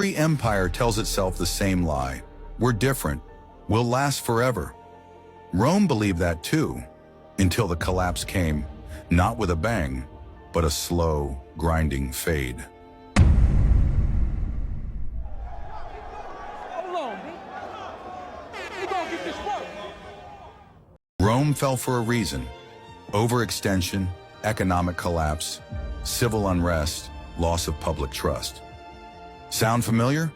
Every empire tells itself the same lie. We're different. We'll last forever. Rome believed that too, until the collapse came, not with a bang, but a slow, grinding fade. Rome fell for a reason: overextension, economic collapse, civil unrest, loss of public trust. Sound familiar?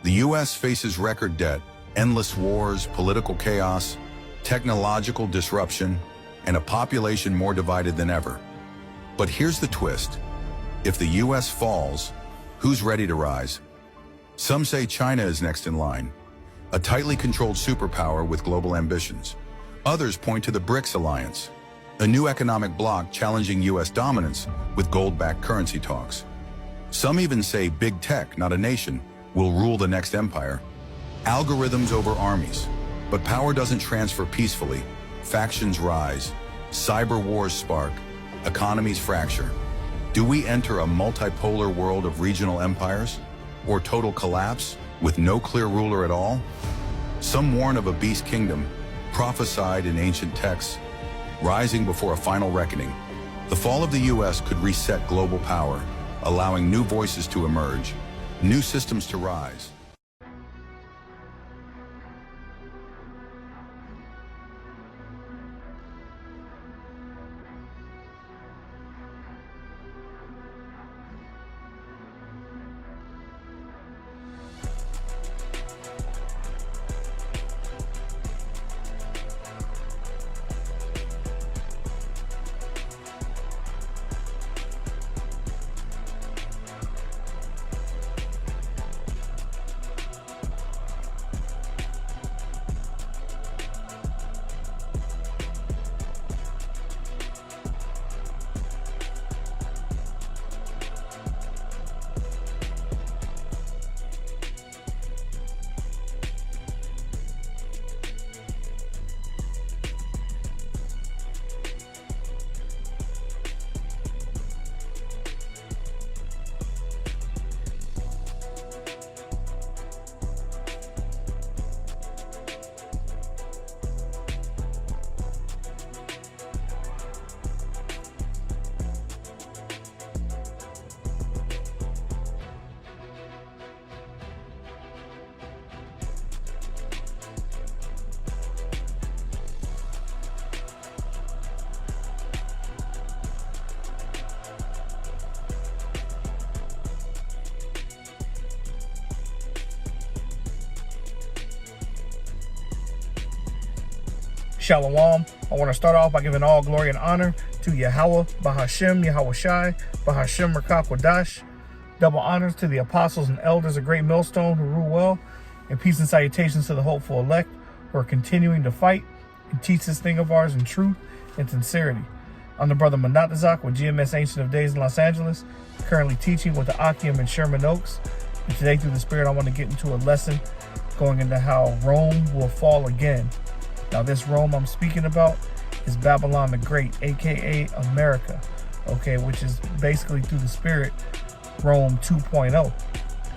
The US faces record debt, endless wars, political chaos, technological disruption, and a population more divided than ever. But here's the twist. If the US falls, who's ready to rise? Some say China is next in line, a tightly controlled superpower with global ambitions. Others point to the BRICS alliance, a new economic bloc challenging US dominance with gold-backed currency talks. Some even say big tech, not a nation, will rule the next empire. Algorithms over armies. But power doesn't transfer peacefully. Factions rise, cyber wars spark, economies fracture. Do we enter a multipolar world of regional empires? Or total collapse with no clear ruler at all? Some warn of a beast kingdom, prophesied in ancient texts, rising before a final reckoning. The fall of the US could reset global power, allowing new voices to emerge, new systems to rise. Shalom. I want to start off by giving all glory and honor to Yahweh, Bahashem, Yahweh Shai, Bahashem, Merkah Kodash. Double honors to the apostles and elders of Great Millstone who rule well, and peace and salutations to the hopeful elect who are continuing to fight and teach this thing of ours in truth and sincerity. I'm the brother Manatazak with GMS Ancient of Days in Los Angeles, currently teaching with the Akim in Sherman Oaks. And today, through the Spirit, I want to get into a lesson going into how Rome will fall again. Now, this Rome I'm speaking about is Babylon the Great, aka America, okay, which is basically, through the Spirit, Rome 2.0.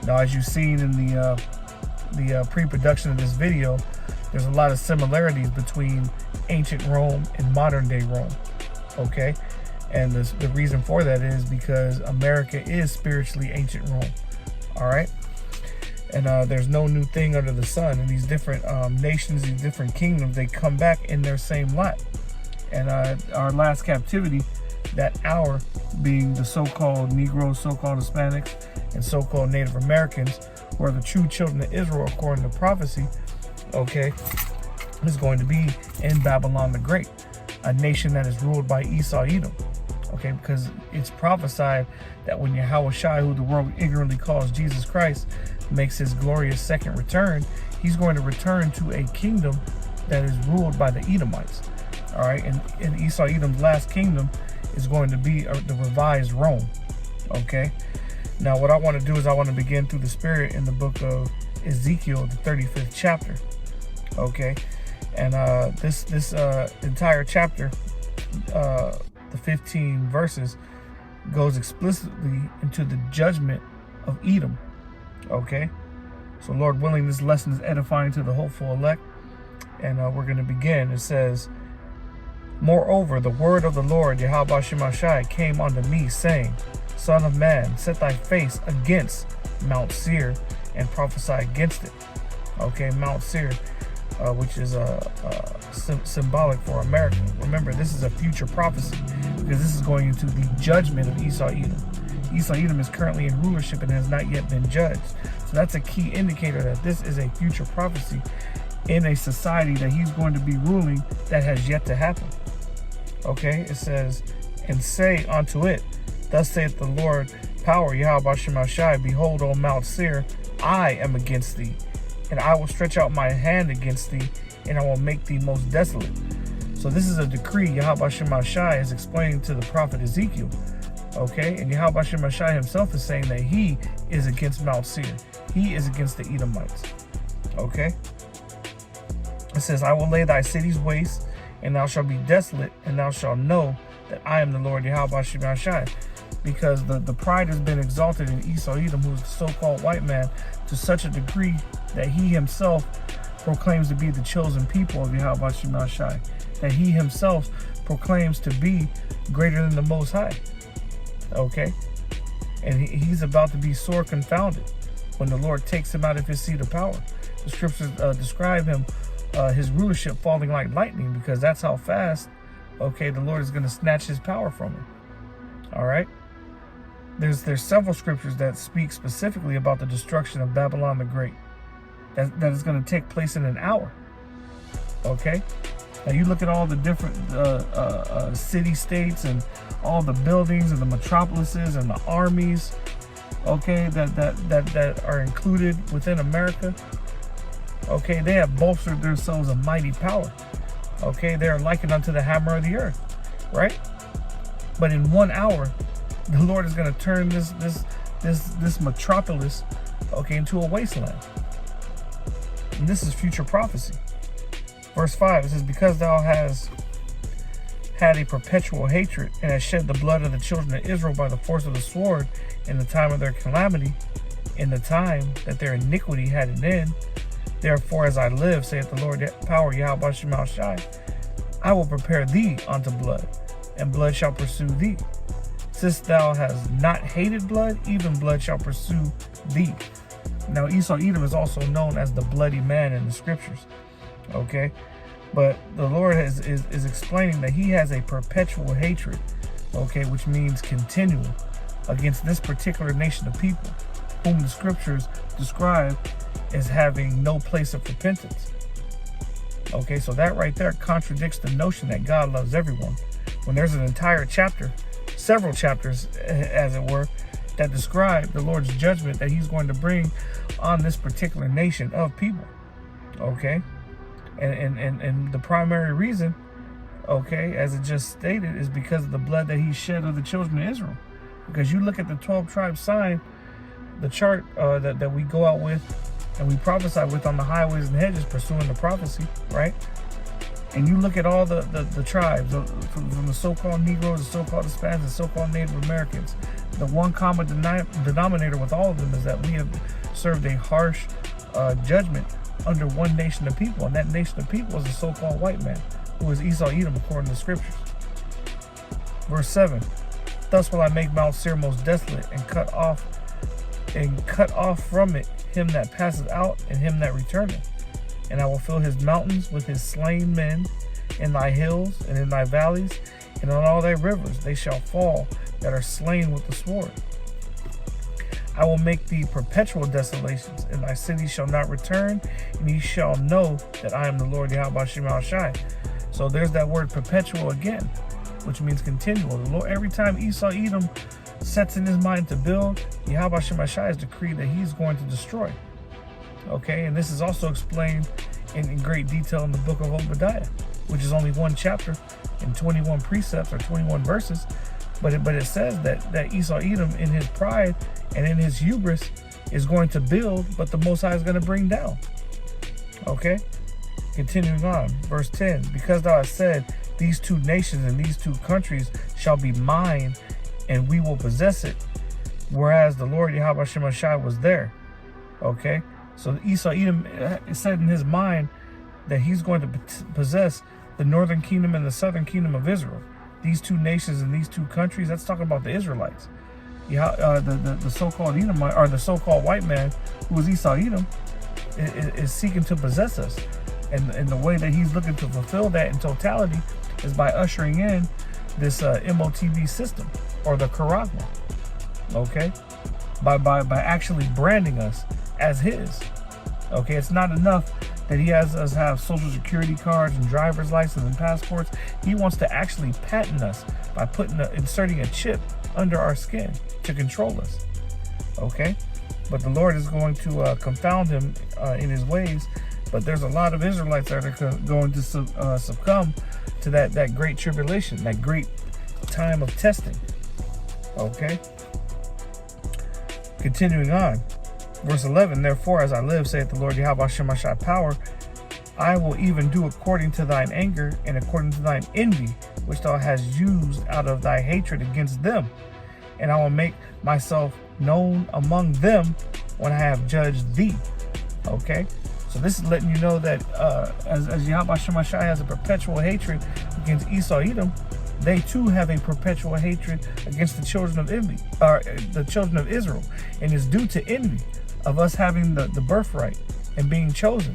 Now, as you've seen in the pre-production of this video, there's a lot of similarities between ancient Rome and modern day Rome, okay? And the reason for that is because America is spiritually ancient Rome, all right? And there's no new thing under the sun. And these different nations, these different kingdoms, they come back in their same lot. And our last captivity, that hour being the so-called Negroes, so-called Hispanics, and so-called Native Americans, who are the true children of Israel according to prophecy, okay, is going to be in Babylon the Great, a nation that is ruled by Esau Edom. Okay, because it's prophesied that when Yahweh Shai, who the world ignorantly calls Jesus Christ, makes his glorious second return, he's going to return to a kingdom that is ruled by the Edomites. All right, and Esau Edom's last kingdom is going to be the revised Rome. Okay, now what I want to do is I want to begin through the Spirit in the book of Ezekiel, the 35th chapter. Okay, and this entire chapter, the 15 verses, goes explicitly into the judgment of Edom. Okay, so Lord willing, this lesson is edifying to the hopeful elect. And we're going to begin. It says, moreover, the word of the Lord, Yahweh Shemashai, came unto me, saying, Son of man, set thy face against Mount Seir and prophesy against it. Okay, Mount Seir, which is symbolic for America. Remember, this is a future prophecy because this is going into the judgment of Esau Edom. Esau Edom is currently in rulership and has not yet been judged. So that's a key indicator that this is a future prophecy in a society that he's going to be ruling that has yet to happen. Okay, it says, and say unto it, thus saith the Lord, power, Yahweh Shemashai, behold, O Mount Seir, I am against thee, and I will stretch out my hand against thee, and I will make thee most desolate. So this is a decree Yahweh Shemashai is explaining to the prophet Ezekiel. Okay, and Yahweh Shemashai himself is saying that he is against Mount Seir. He is against the Edomites. Okay, it says, I will lay thy cities waste, and thou shalt be desolate, and thou shalt know that I am the Lord Yahweh Shemashai. Because the pride has been exalted in Esau Edom, who is the so-called white man, to such a degree that he himself proclaims to be the chosen people of Yahweh Shemashai. That he himself proclaims to be greater than the Most High. Okay? And he's about to be sore confounded when the Lord takes him out of his seat of power. The scriptures describe him, his rulership falling like lightning, because that's how fast, okay, the Lord is going to snatch his power from him. All right? There's several scriptures that speak specifically about the destruction of Babylon the Great. That is going to take place in an hour. Okay? Now you look at all the different city-states and all the buildings and the metropolises and the armies, okay, that are included within America. Okay, they have bolstered themselves a mighty power. Okay, they are likened unto the hammer of the earth, right? But in 1 hour, the Lord is going to turn this metropolis, okay, into a wasteland. And this is future prophecy. Verse 5, it says, because thou hast had a perpetual hatred and hast shed the blood of the children of Israel by the force of the sword in the time of their calamity, in the time that their iniquity had an end. Therefore, as I live, saith the Lord, power, Yahweh Shemashai, I will prepare thee unto blood, and blood shall pursue thee. Since thou hast not hated blood, even blood shall pursue thee. Now, Esau Edom is also known as the bloody man in the scriptures. Okay, but the Lord is explaining that he has a perpetual hatred, okay, which means continual, against this particular nation of people, whom the scriptures describe as having no place of repentance. Okay, so that right there contradicts the notion that God loves everyone, when there's an entire chapter, several chapters, as it were, that describe the Lord's judgment that he's going to bring on this particular nation of people. Okay, and the primary reason, okay, as it just stated, is because of the blood that he shed of the children of Israel. Because you look at the 12 tribes sign, the chart that we go out with and we prophesy with on the highways and hedges, pursuing the prophecy, right? And you look at all the tribes, from the so-called Negroes, the so-called Hispanics, the so-called Native Americans. The one common denominator with all of them is that we have served a harsh judgment under one nation of people. And that nation of people is the so-called white man, who is Esau Edom, according to the scriptures. Verse 7, thus will I make Mount Seir most desolate, and cut off from it him that passeth out, and him that returneth. And I will fill his mountains with his slain men, in thy hills and in thy valleys, and on all thy rivers they shall fall that are slain with the sword. I will make thee perpetual desolations, and thy cities shall not return, and ye shall know that I am the Lord Yahweh Shemashai. So there's that word perpetual again, which means continual. The Lord, every time Esau Edom sets in his mind to build, Yahweh Shemashai has decreed that he's going to destroy. Okay, and this is also explained in great detail in the book of Obadiah, which is only one chapter and 21 precepts or 21 verses. But it says that Esau Edom, in his pride and in his hubris, is going to build, but the Most High is going to bring down. Okay, continuing on, verse 10, because thou hast said, these two nations and these two countries shall be mine, and we will possess it, whereas the Lord Yahweh Shemashai was there. Okay, so Esau Edom said in his mind that he's going to possess the northern kingdom and the southern kingdom of Israel. These two nations and these two countries, that's talking about the Israelites. Yeah, the so-called Edomite, or the so-called white man who is Esau Edom, is seeking to possess us. And the way that he's looking to fulfill that in totality is by ushering in this MOTV system, or the Charagma. Okay, by actually branding us as his. Okay, it's not enough that he has us have social security cards and driver's license and passports. He wants to actually patent us by inserting a chip under our skin to control us. Okay, but the Lord is going to confound him in his ways. But there's a lot of Israelites that are going to succumb to that great tribulation, that great time of testing. Okay, continuing on. Verse 11, therefore, as I live, saith the Lord Yahweh Shemashai power, I will even do according to thine anger and according to thine envy, which thou hast used out of thy hatred against them. And I will make myself known among them when I have judged thee. Okay, so this is letting you know that as Yahweh Shemashai has a perpetual hatred against Esau Edom, they too have a perpetual hatred against the children of envy, or the children of Israel, and it's due to envy of us having the birthright and being chosen.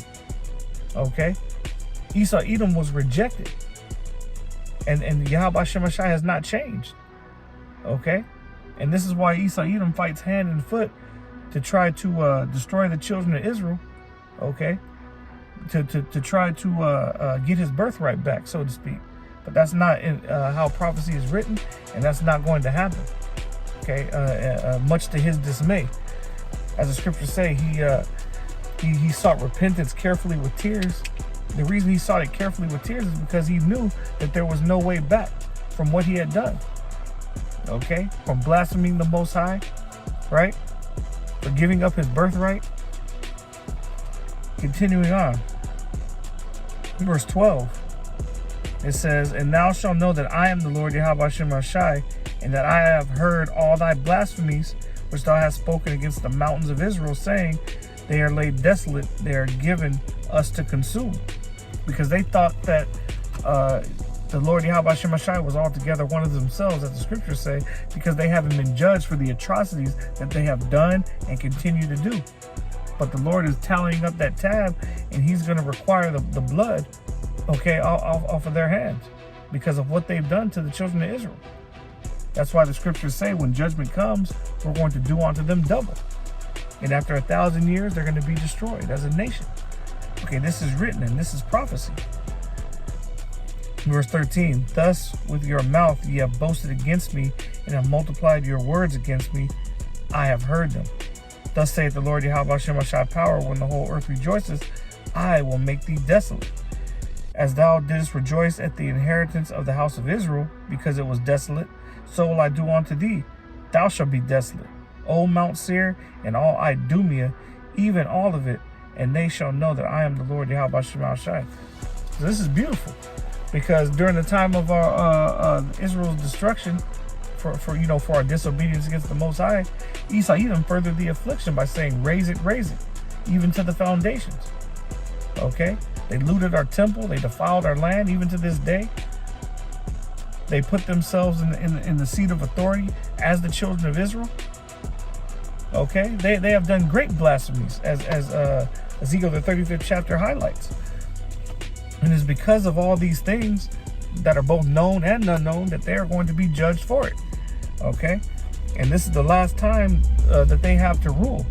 Okay, Esau Edom was rejected, and Yahweh Shemashai has not changed. Okay, and this is why Esau Edom fights hand and foot to try to destroy the children of Israel. Okay, to try to get his birthright back, so to speak. But that's not how prophecy is written, and that's not going to happen. Okay, much to his dismay. As the scriptures say, he sought repentance carefully with tears. The reason he sought it carefully with tears is because he knew that there was no way back from what he had done. Okay, from blaspheming the Most High, right? For giving up his birthright. Continuing on, verse 12, it says, and thou shalt know that I am the Lord Yahweh Shemashai, and that I have heard all thy blasphemies which thou hast spoken against the mountains of Israel, saying, they are laid desolate, they are given us to consume. Because they thought that the Lord Yahweh Shemashai was altogether one of themselves, as the scriptures say, because they haven't been judged for the atrocities that they have done and continue to do. But the Lord is tallying up that tab, and he's going to require the blood, okay, off of their hands because of what they've done to the children of Israel. That's why the scriptures say when judgment comes, we're going to do unto them double. And after 1,000 years, they're going to be destroyed as a nation. Okay, this is written and this is prophecy. Verse 13, thus with your mouth ye have boasted against me and have multiplied your words against me. I have heard them. Thus saith the Lord Yahweh Shemashai power, when the whole earth rejoices, I will make thee desolate. As thou didst rejoice at the inheritance of the house of Israel, because it was desolate, so will I do unto thee. Thou shalt be desolate, O Mount Seir, and all Idumea, even all of it, and they shall know that I am the Lord Yahweh Shemashai. So this is beautiful, because during the time of our Israel's destruction, for our disobedience against the Most High, Esau Edom furthered the affliction by saying, raise it, even to the foundations. Okay, they looted our temple, they defiled our land, even to this day. They put themselves in the seat of authority as the children of Israel. Okay, they have done great blasphemies, as Ezekiel the 35th chapter highlights. And it's because of all these things that are both known and unknown that they are going to be judged for it. Okay, and this is the last time that they have to rule.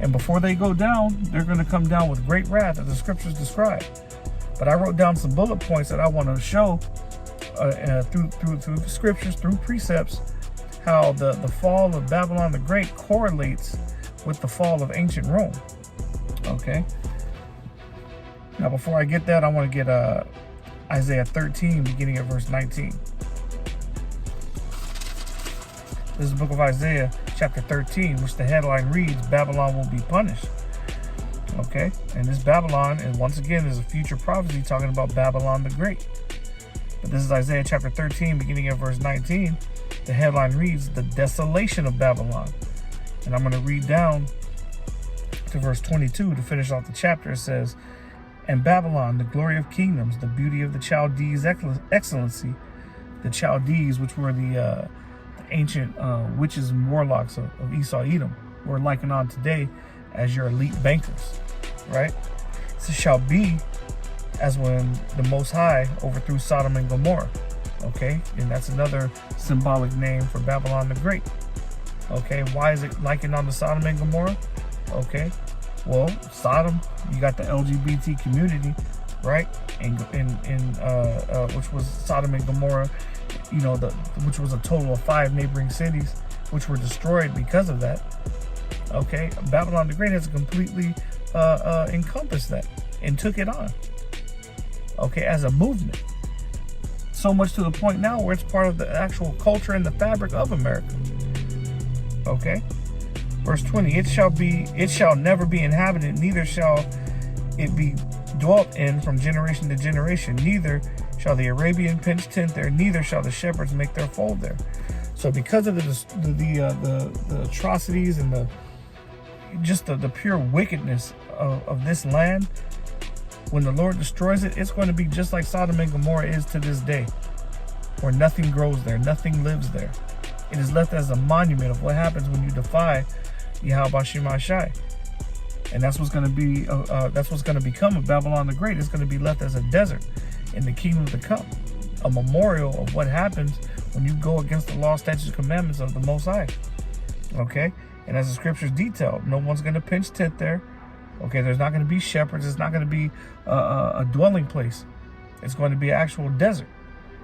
And before they go down, they're going to come down with great wrath, as the scriptures describe. But I wrote down some bullet points that I want to show through scriptures, through precepts, how the fall of Babylon the Great correlates with the fall of ancient Rome. Okay. Now, before I get that, I want to get Isaiah 13, beginning at verse 19. This is the book of Isaiah, chapter 13, which the headline reads, Babylon will be punished. Okay, and this Babylon, and once again, is a future prophecy talking about Babylon the Great. But this is Isaiah chapter 13, beginning at verse 19. The headline reads, the desolation of Babylon. And I'm going to read down to verse 22 to finish off the chapter. It says, "And Babylon, the glory of kingdoms, the beauty of the Chaldees' excellency." The Chaldees, which were the ancient witches and warlocks of Esau Edom, were likened on today as your elite bankers, right? So shall be as when the Most High overthrew Sodom and Gomorrah, okay? And that's another symbolic name for Babylon the Great, okay? Why is it likened on to Sodom and Gomorrah? Okay, well, Sodom, you got the LGBT community, right? And which was Sodom and Gomorrah, you know, which was a total of 5 neighboring cities, which were destroyed because of that. Okay, Babylon the Great has completely encompassed that and took it on. Okay, as a movement, so much to the point now where it's part of the actual culture and the fabric of America. Okay, verse 20: "It shall never be inhabited, neither shall it be dwelt in from generation to generation. Neither shall the Arabian pitch tent there, neither shall the shepherds make their fold there." So, because of the atrocities and the pure wickedness of this land, when the Lord destroys it, it's going to be just like Sodom and Gomorrah is to this day, where nothing grows there, nothing lives there. It is left as a monument of what happens when you defy Yahweh Shai. And that's what's going to be. That's what's going to become of Babylon the Great. It's going to be left as a desert in the kingdom to come, a memorial of what happens when you go against the law, statutes, and commandments of the Most High. Okay, and as the scriptures detail, no one's going to pitch tent there. Okay, there's not going to be shepherds. It's not going to be a dwelling place. It's going to be an actual desert.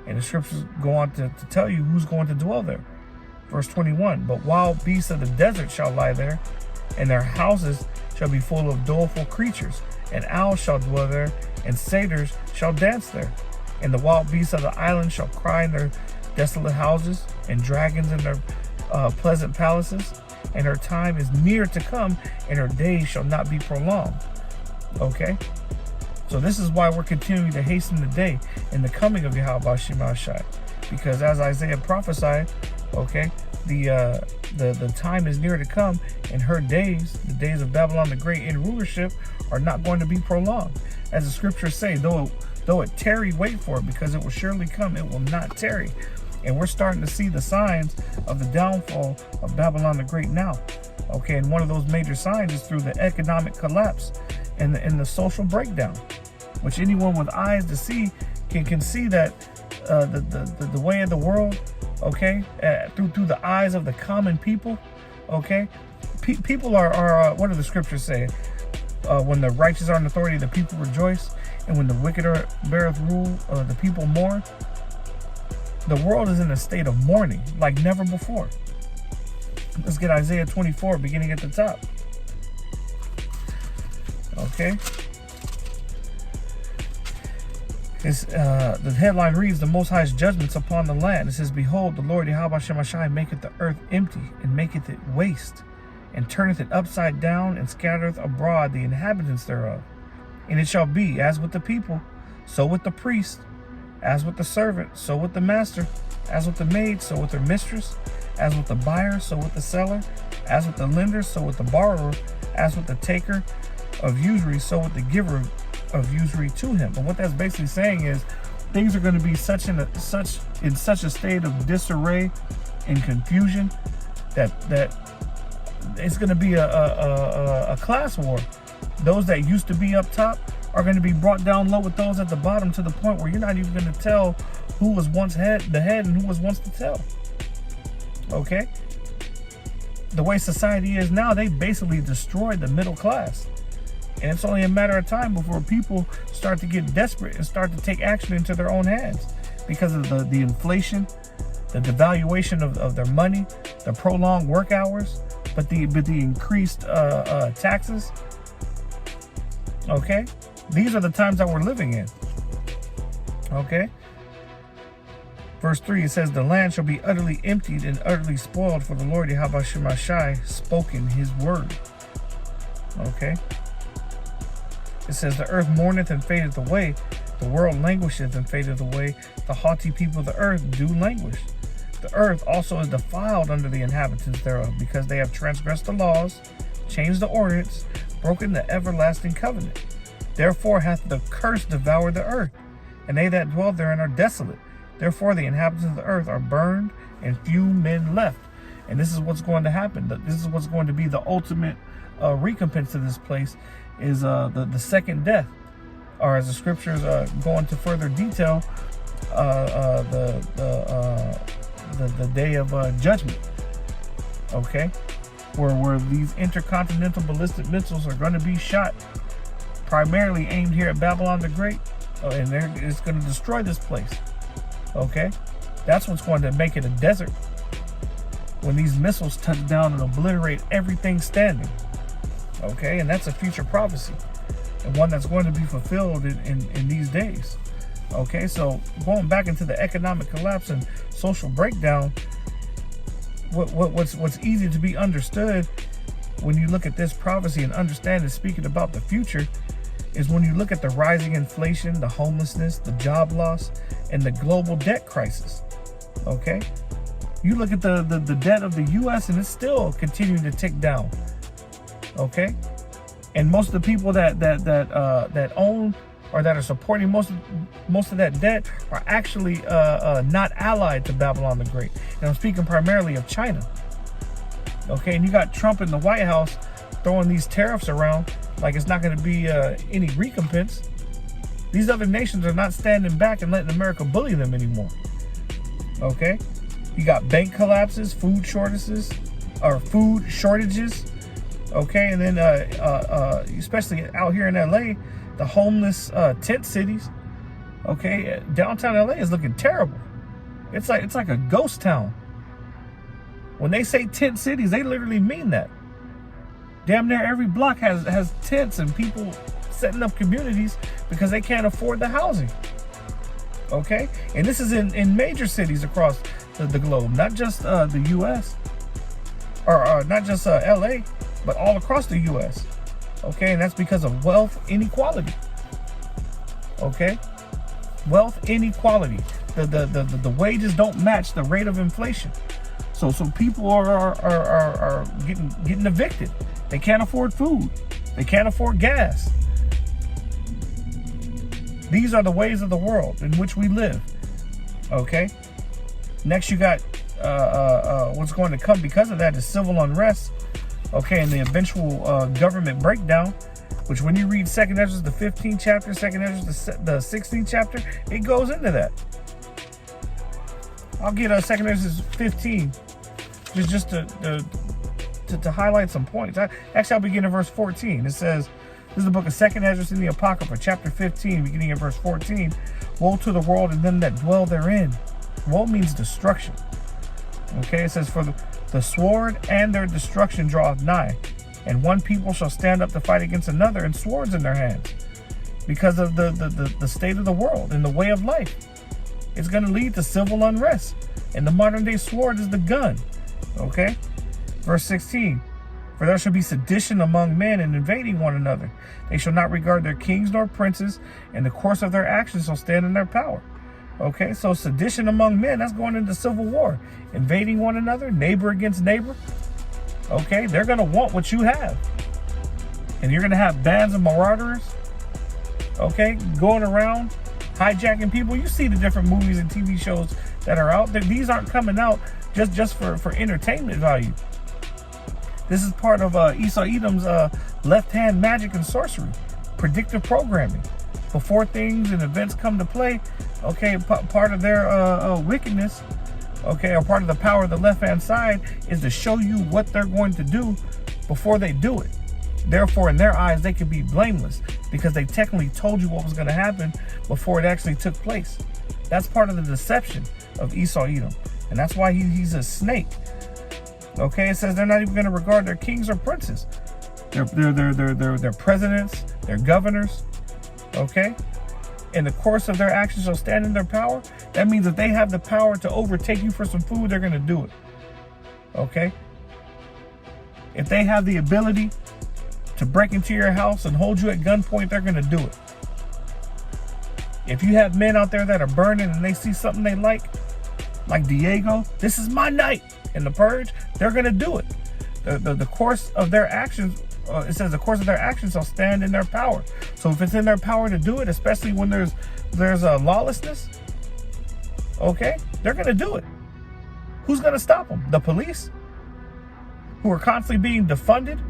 And the scriptures go on to tell you who's going to dwell there. Verse 21: "But wild beasts of the desert shall lie there, and their houses shall be full of doleful creatures. And owls shall dwell there, and satyrs shall dance there. And the wild beasts of the island shall cry in their desolate houses, and dragons in their pleasant palaces. And her time is near to come, and her days shall not be prolonged." Okay? So this is why we're continuing to hasten the day and the coming of Yahweh Shai. Because as Isaiah prophesied, okay, the time is near to come, and her days, the days of Babylon the Great in rulership, are not going to be prolonged. As the scriptures say, though it tarry, wait for it, because it will surely come, it will not tarry. And we're starting to see the signs of the downfall of Babylon the Great now. Okay, and one of those major signs is through the economic collapse and the social breakdown, which anyone with eyes to see can see that the way of the world, okay, through the eyes of the common people, okay, people are what do the scriptures say? When the righteous are in authority, the people rejoice, and when the wicked beareth rule, the people mourn. The world is in a state of mourning like never before. Let's get Isaiah 24, beginning at the top. Okay. The headline reads, "The Most High's judgments upon the land." It says, "Behold, the Lord Yahweh Shai maketh the earth empty, and maketh it waste, and turneth it upside down, and scattereth abroad the inhabitants thereof. And it shall be, as with the people, so with the priest, as with the servant, so with the master, as with the maid, so with her mistress, as with the buyer, so with the seller, as with the lender, so with the borrower, as with the taker of usury, so with the giver of usury to him." And what that's basically saying is things are going to be in such a state of disarray and confusion that it's going to be a class war. Those that used to be up top are going to be brought down low with those at the bottom, to the point where you're not even going to tell who was once the head and who was once the tail. Okay? The way society is now, they basically destroyed the middle class. And it's only a matter of time before people start to get desperate and start to take action into their own hands because of the inflation, the devaluation of their money, the prolonged work hours, but the increased taxes. Okay? These are the times that we're living in. Okay? Verse 3, it says, "The land shall be utterly emptied and utterly spoiled, for the Lord Yahweh Shai spoken his word." Okay? It says, "The earth mourneth and fadeth away. The world languisheth and fadeth away. The haughty people of the earth do languish. The earth also is defiled under the inhabitants thereof, because they have transgressed the laws, changed the ordinance, broken the everlasting covenant. Therefore hath the curse devoured the earth, and they that dwell therein are desolate. Therefore the inhabitants of the earth are burned, and few men left. And this is what's going to happen. This is what's going to be the ultimate recompense to this place, is the second death, or as the scriptures go into further detail, the day of judgment. Okay, where these intercontinental ballistic missiles are going to be shot, primarily aimed here at Babylon the Great, and it's going to destroy this place. Okay, that's what's going to make it a desert, when these missiles touch down and obliterate everything standing. Okay, and that's a future prophecy, and one that's going to be fulfilled in these days. Okay, so going back into the economic collapse and social breakdown, what's easy to be understood when you look at this prophecy and understand it speaking about the future is when you look at the rising inflation, the homelessness, the job loss, and the global debt crisis. Okay, you look at the debt of the U.S. and it's still continuing to tick down. Okay, and most of the people that own or that are supporting most of that debt are actually not allied to Babylon the Great. And I'm speaking primarily of China. Okay, and you got Trump in the White House throwing these tariffs around like it's not going to be any recompense. These other nations are not standing back and letting America bully them anymore. Okay, you got bank collapses, food shortages. Okay, and then especially out here in LA, the homeless tent cities. Okay, downtown LA is looking terrible. It's like a ghost town. When they say tent cities, they literally mean that. Damn near every block has tents and people setting up communities because they can't afford the housing. Okay, and this is in major cities across the globe, not just the U.S. or not just LA, but all across the U.S. Okay, and that's because of wealth inequality. Okay, wealth inequality. The wages don't match the rate of inflation, so people are getting evicted. They can't afford food. They can't afford gas. These are the ways of the world in which we live. Okay. Next, you got what's going to come because of that is civil unrest. Okay, and the eventual government breakdown, which when you read 2nd Ezra, the 15th chapter, 2nd Ezra, the 16th chapter, it goes into that. I'll get 2nd Ezra 15, just to highlight some points. I'll begin in verse 14. It says, this is the book of 2nd Ezra in the Apocrypha, chapter 15, beginning at verse 14. Woe to the world and them that dwell therein. Woe means destruction. Okay, it says, for the sword and their destruction draweth nigh, and one people shall stand up to fight against another, and swords in their hands, because of the state of the world and the way of life. It's going to lead to civil unrest, and the modern day sword is the gun. Okay, verse 16. For there shall be sedition among men, and invading one another. They shall not regard their kings nor princes, and the course of their actions shall stand in their power. Okay, so sedition among men, that's going into civil war. Invading one another, neighbor against neighbor. Okay, they're going to want what you have. And you're going to have bands of marauders, okay, going around, hijacking people. You see the different movies and TV shows that are out there. These aren't coming out just for entertainment value. This is part of Esau Edom's left-hand magic and sorcery, predictive programming. Before things and events come to play, okay, part of their wickedness, okay, or part of the power of the left-hand side is to show you what they're going to do before they do it. Therefore, in their eyes, they can be blameless because they technically told you what was going to happen before it actually took place. That's part of the deception of Esau Edom, and that's why he's a snake. Okay, it says they're not even going to regard their kings or princes, their presidents, their governors. Okay, in the course of their actions shall stand in their power. That means if they have the power to overtake you for some food, they're going to do it. Okay, if they have the ability to break into your house and hold you at gunpoint, they're going to do it. If you have men out there that are burning and they see something they like Diego, this is my night in the Purge, they're going to do it. The course of their actions it says the course of their actions shall stand in their power. So if it's in their power to do it, especially when there's a lawlessness, okay, they're going to do it. Who's going to stop them? The police, who are constantly being defunded.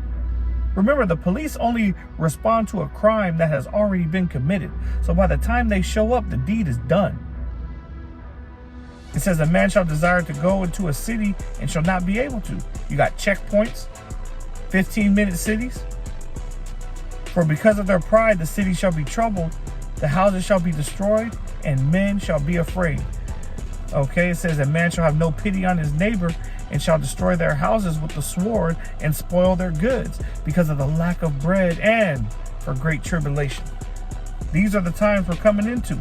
Remember, the police only respond to a crime that has already been committed. So by the time they show up, the deed is done. It says a man shall desire to go into a city and shall not be able to. You got checkpoints, 15-minute cities. For because of their pride, the city shall be troubled, the houses shall be destroyed, and men shall be afraid. Okay, it says a man shall have no pity on his neighbor and shall destroy their houses with the sword and spoil their goods because of the lack of bread and for great tribulation. These are the times we're coming into.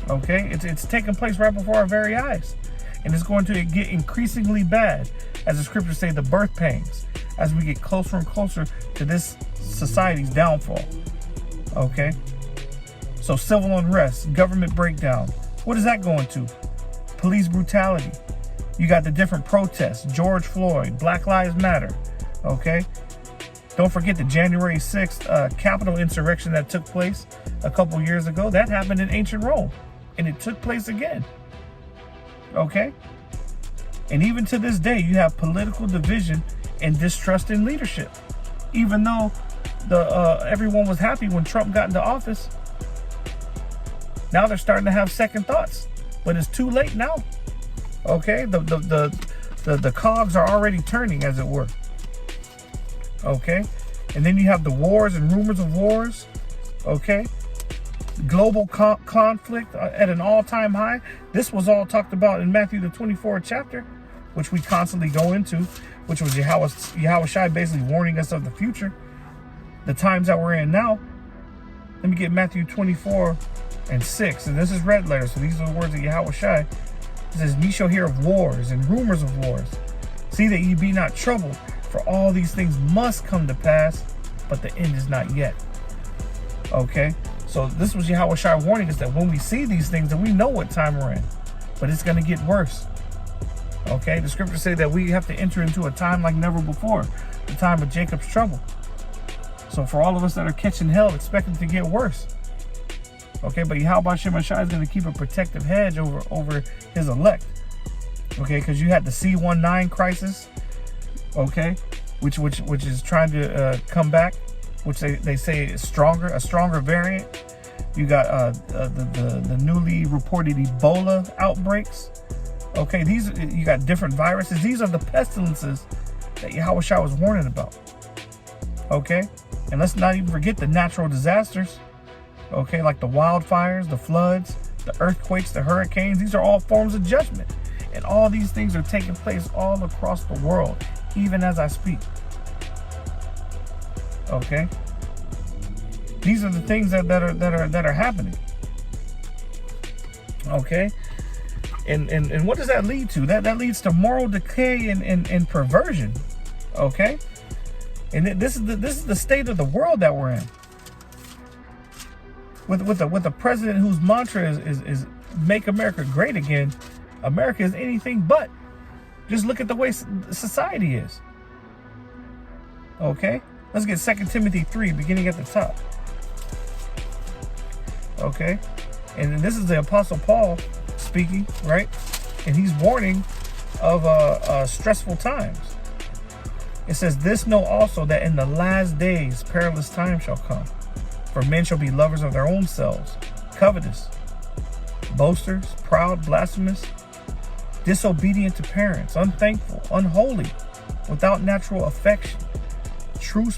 Okay, it's taking place right before our very eyes, and it's going to get increasingly bad, as the scriptures say, the birth pangs, as we get closer and closer to this society's downfall. Okay, so civil unrest, government breakdown, what is that going to? Police brutality. You got the different protests, George Floyd, Black Lives Matter. Okay, don't forget the January 6th Capitol insurrection that took place a couple years ago. That happened in ancient Rome, and it took place again. Okay, and even to this day, you have political division and distrust in leadership. Even though everyone was happy when Trump got into office, now they're starting to have second thoughts. But it's too late now. Okay, the cogs are already turning, as it were. Okay, and then you have the wars and rumors of wars. Okay, global conflict at an all-time high. This was all talked about in Matthew the 24th chapter, which we constantly go into, which was Yahweh Shai basically warning us of the future, the times that we're in now. Let me get Matthew 24:6, and this is red letter, so these are the words of Yahweh Shai. It says, ye shall hear of wars and rumors of wars. See that ye be not troubled, for all these things must come to pass, but the end is not yet. Okay, so this was Yahweh Shai warning us that when we see these things, that we know what time we're in, but it's going to get worse. Okay, the scriptures say that we have to enter into a time like never before, the time of Jacob's trouble. So for all of us that are catching hell, expect it to get worse. Okay, but Yahweh Shem Shai is going to keep a protective hedge over his elect. Okay, because you had the C-19 crisis. Okay, which is trying to come back, which they say is a stronger variant. You got the newly reported Ebola outbreaks. Okay, you got different viruses. These are the pestilences that Yahweh Shai was warning about. Okay, and let's not even forget the natural disasters. Okay, like the wildfires, the floods, the earthquakes, the hurricanes. These are all forms of judgment. And all these things are taking place all across the world, even as I speak. Okay? These are the things that are happening. Okay? And what does that lead to? That leads to moral decay and perversion. Okay? And this is the state of the world that we're in. With a president whose mantra is make America great again. America is anything but. Just look at the way society is. Okay, let's get 2 Timothy 3, beginning at the top. Okay, and this is the Apostle Paul speaking, right? And he's warning of stressful times. It says, this know also that in the last days perilous times shall come. For men shall be lovers of their own selves, covetous, boasters, proud, blasphemous, disobedient to parents, unthankful, unholy, without natural affection, truce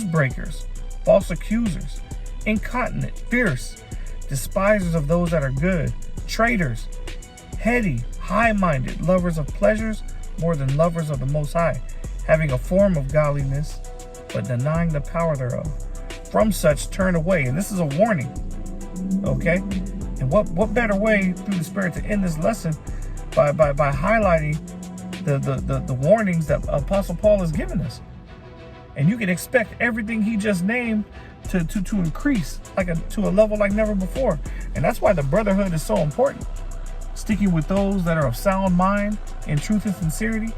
breakers, false accusers, incontinent, fierce, despisers of those that are good, traitors, heady, high-minded, lovers of pleasures more than lovers of the Most High, having a form of godliness, but denying the power thereof. From such turn away. And this is a warning. Okay? And what better way through the Spirit to end this lesson by highlighting the warnings that Apostle Paul has given us. And you can expect everything he just named to increase to a level like never before. And that's why the brotherhood is so important. Sticking with those that are of sound mind and truth and sincerity.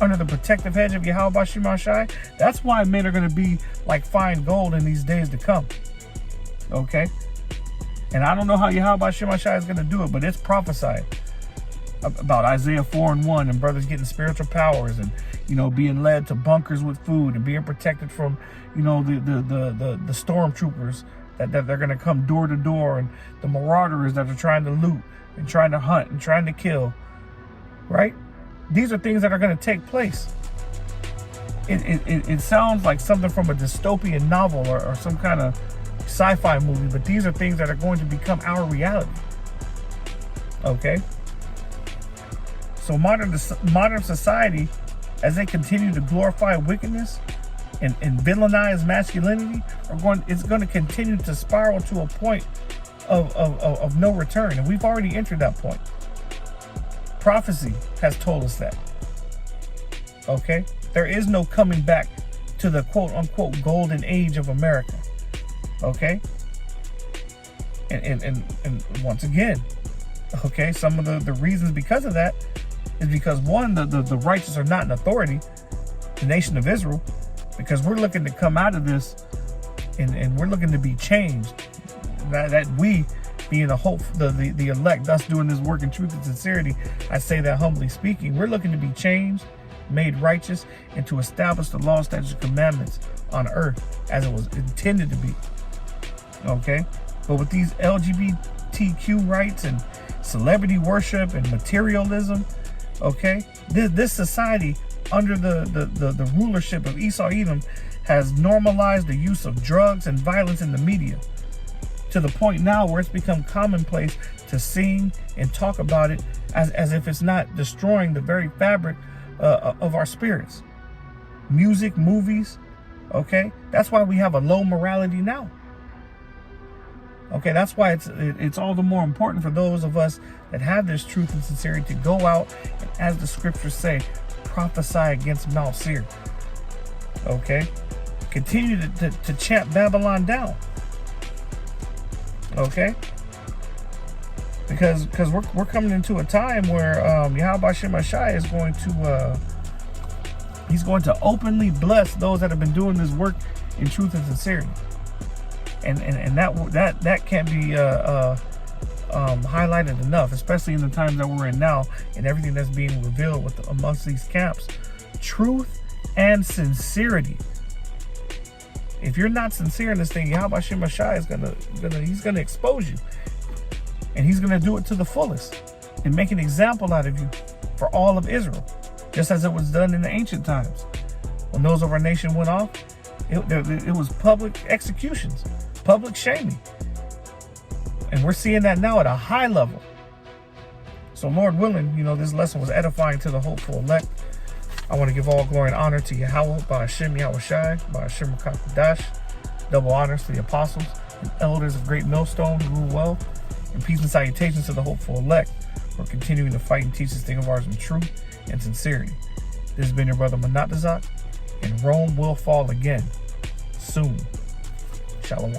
under the protective hedge of Yahweh Bashim Ashai. That's why men are going to be like fine gold in these days to come. Okay? And I don't know how Yahweh Bashim Ashai is going to do it, but it's prophesied about Isaiah 4:1 and brothers getting spiritual powers and, you know, being led to bunkers with food and being protected from, you know, the stormtroopers that they're going to come door to door, and the marauders that are trying to loot and trying to hunt and trying to kill, right? These are things that are going to take place. It sounds like something from a dystopian novel or some kind of sci-fi movie, but these are things that are going to become our reality. Okay? So modern society, as they continue to glorify wickedness and villainize masculinity, it's going to continue to spiral to a point of no return. And we've already entered that point. Prophecy has told us that. Okay? There is no coming back to the quote-unquote golden age of America. Okay? And once again, okay, some of the reasons because of that is because, one, the righteous are not in authority, the nation of Israel, because we're looking to come out of this and we're looking to be changed. That we, being the hope, the elect, thus doing this work in truth and sincerity, I say that humbly speaking, we're looking to be changed, made righteous, and to establish the law, statutes, and commandments on earth as it was intended to be. Okay? But with these LGBTQ rights and celebrity worship and materialism, okay, this society under the rulership of Esau Edom has normalized the use of drugs and violence in the media to the point now where it's become commonplace to sing and talk about it as if it's not destroying the very fabric of our spirits. Music, movies, okay? That's why we have a low morality now. Okay, that's why it's all the more important for those of us that have this truth and sincerity to go out and, as the scriptures say, prophesy against Mount Seir. Okay? Continue to champ Babylon down. Okay? Because we're coming into a time where Yahweh Bashim Ashai is going to he's going to openly bless those that have been doing this work in truth and sincerity. And that can't be highlighted enough, especially in the times that we're in now and everything that's being revealed amongst these camps. Truth and sincerity. If you're not sincere in this thing, Yahweh Bashim Ashai is he's gonna expose you, and he's gonna do it to the fullest and make an example out of you for all of Israel, just as it was done in the ancient times when those of our nation went off. It was public executions, public shaming. And we're seeing that now at a high level. So Lord willing, you know, this lesson was edifying to the hopeful elect. I want to give all glory and honor to Yahweh, Ba'ashem Yahushai, Ba'ashem Rakakadash. Double honors to the apostles and elders of Great Millstone who rule well. And peace and salutations to the hopeful elect for continuing to fight and teach this thing of ours in truth and sincerity. This has been your brother Manatazak, and Rome will fall again soon. Shalom.